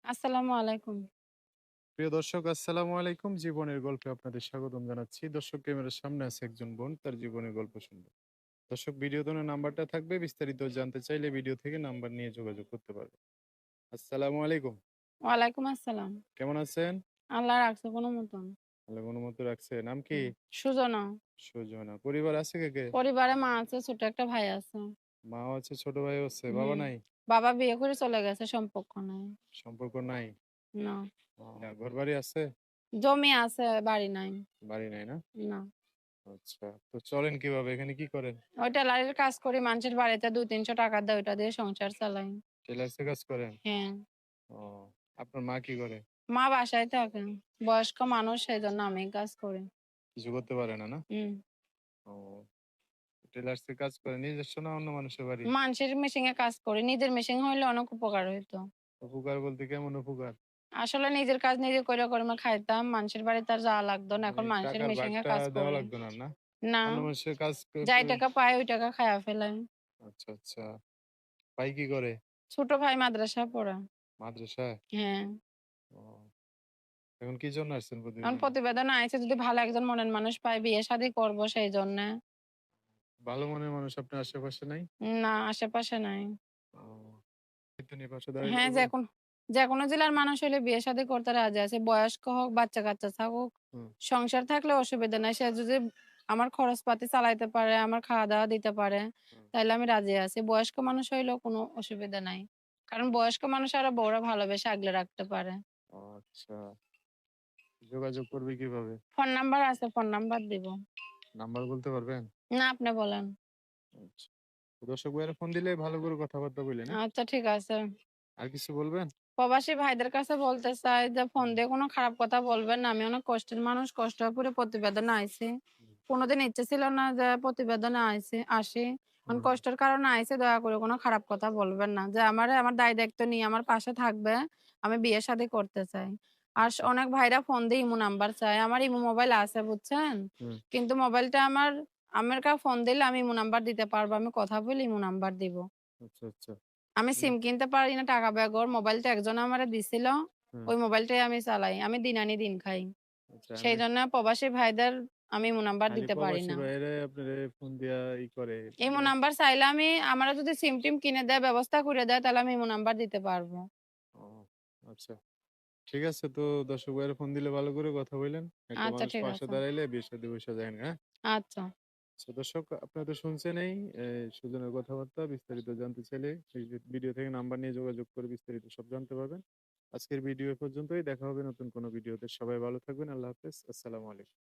আসসালামু আলাইকুম। প্রিয় দর্শক আসসালামু আলাইকুম। জীবনের গল্পে আপনাদের স্বাগতম জানাচ্ছি। দর্শক ক্যামেরার সামনে আছে একজন বোন, তার জীবনের গল্প শুনবে। দর্শক ভিডিও দনে নাম্বারটা থাকবে, বিস্তারিত জানতে চাইলে ভিডিও থেকে নাম্বার নিয়ে যোগাযোগ করতে পারবে। আসসালামু আলাইকুম। ওয়ালাইকুম আসসালাম। কেমন আছেন? আল্লাহ রাখছে কোনো মতন। আল্লাহ অনুমতি রাখছে। নাম কি? হুম। সুজনা। সুজনা। পরিবার আছে কে কে? পরিবারে মা আছে, ছোট একটা ভাই আছে। মাও আছে, ছোট ভাইও আছে, বাবা হুম। নাই? বাবা বিয়ে করে চলে গেছে, সম্পর্ক নাই। সম্পর্ক নাই? না। ঘরবাড়ি আছে? জমি আছে, বাড়ি নাই। বাড়ি নাই না? না। আচ্ছা। তো চলেন কিভাবে? এখানে কি করেন? ওই টেলারের কাজ করি, মানুষের বাড়িতে ২-৩০০ টাকা দেয়, ওইটা দিয়ে সংসার চালাই। টেলার্সে কাজ করেন? হ্যাঁ। ও, আপনার মা কি করে? মা বাসায় থাকে। বয়স্ক মানুষ, সেজন্য আমি কাজ করি। কিছু করতে পারে না, না? হুম। ও, টেলার্সে কাজ করে নিজস্ব না অন্য মানুষের বাড়ি? মানুষের মেশিনে কাজ করি। নিজের মেশিন হইলে অনেক উপকার হইতো। উপকার বলতে কেমন উপকার? আসলে নিজের কাজ নিজে কইরা খাইতাম। মানুষের বাড়িতে আর যাওয়া লাগতো না। মানে এখন মানুষের টাকার মেশিনে ভাগটা কাজ দেওয়া করি। লাগতো না, না? না, অন্য মানুষের কাজ যাই টাকা পাই ওই টাকা খাইয়া ফেলাই। আচ্ছা, আচ্ছা। ভাই কি করে? ছোট ভাই মাদ্রাসায় পড়ে। মাদ্রাসায়? হ্যাঁ। ও, এখন কি জন্য আসছেন এখন প্রতিবেদনে? প্রতিবেদনে আইছে যদি ভালো একজন মনের মানুষ পাই বিয়ে শাদী করবো সেই জন্যে। ভালো মনের মানুষ আপনার আশেপাশে নাই? না, আশেপাশে নাই। ও, কিন্তু নিয়ে পাশে দাঁড়াইলে হ্যাঁ, হবে? যেকোনো জেলার মানুষ হইলে বিয়ে শাদী করতে রাজি আছে। বয়স্ক হোক, বাচ্চা-কাচ্চা থাকুক। হুম, সংসার থাকলে অসুবিধা নাই। সে যদি আমার খরচপাতি চালাইতে পারে, আমার খাওয়া-দাওয়া দিতে পারে, হুম। তাইলে আমি রাজি আছি। বয়স্ক মানুষ হইলেও কোনো অসুবিধা নাই। কারণ বয়স্ক মানুষ আরো বউরা ভালোবেসে আগলে রাখতে পারে। ও আচ্ছা। যোগাযোগ করবে কিভাবে? ফোন নাম্বার আছে, ফোন নাম্বার দিব। নাম্বার বলতে পারবেন? না, আপনি বলেন। আচ্ছা। তো দর্শক ভাইয়েরা ফোন দিলে ভালো করে কথাবার্তা বললেন, হ্যাঁ? আচ্ছা, ঠিক আছে। আর কিছু বলবেন? প্রবাসী ভাইদের কাছে বলতে চাই যে ফোন হুম, দিয়ে কোনো খারাপ কথা বলবেন না। আমি অনেক কষ্টের মানুষ, কষ্ট করে প্রতিবেদনে আইছি। হুম, কোনোদিন ইচ্ছে ছিল না যে প্রতিবেদনে আসি। এখন হুম। কষ্টের কারণে আইছি, দয়া করে কোনো খারাপ কথা বলবেন না। যে আমার দায়-দায়িত্ব নিয়ে আমার পাশে থাকবে। আমি বিয়ে শাদী করতে চাই। আর আচ্ছা। অনেক ভাইরা ফোন দিয়ে ইমো নাম্বার চায়। আমার ইমো মোবাইল আছে বুঝছেন? হুম, কিন্তু মোবাইলটা আমার ফোন দিলে আমি ইমো নাম্বার দিতে পারবো। আমি কথা বলে ইমো নাম্বার দিব। আচ্ছা, আচ্ছা। আমি মানে সিম কিনতে পারি না, টাকা বেগর। মোবাইলটা একজন আমারে দিছিল। হুম, ওই মোবাইলটাই আমি চালাই। আমি দিন আনি দিন খাই। আচ্ছা আমি সেইজন্য প্রবাসী ভাইদের আমি ইমো নাম্বার খালি দিতে পারি প্রবাসী না। ভাইয়ারাই আপনারে ফোন দিয়া করে। ইমো বিনোদ নাম্বার চাইলে আমারে যদি সিম-টিম কিনে দেয়, ব্যবস্থা করে দেয়, তাহলে আমি ইমো নাম্বার দিতে পারবো। ও আচ্ছা। ঠিক আছে, তো দর্শক ভাইয়েরা ফোন দিলে ভালো করে কথা বললেন। একটা আচ্ছা, মানুষ ঠিক পাশে আছে। দাঁড়াইলে বিয়ে শাদী বইসা যায় না, হ্যাঁ? আচ্ছা, আচ্ছা দর্শক, আপনারা তো শুনছেনই সুজনের কথাবার্তা। বিস্তারিত জানতে চাইলে এই যে ভিডিও থেকে নাম্বার নিয়ে যোগাযোগ করে বিস্তারিত সব জানতে পারবেন। আজকের ভিডিও এ পর্যন্তই। দেখা হবে নতুন কোনো ভিডিওতে। সবাই ভালো থাকবেন। আল্লাহ হাফেজ। আসসালামু আলাইকুম।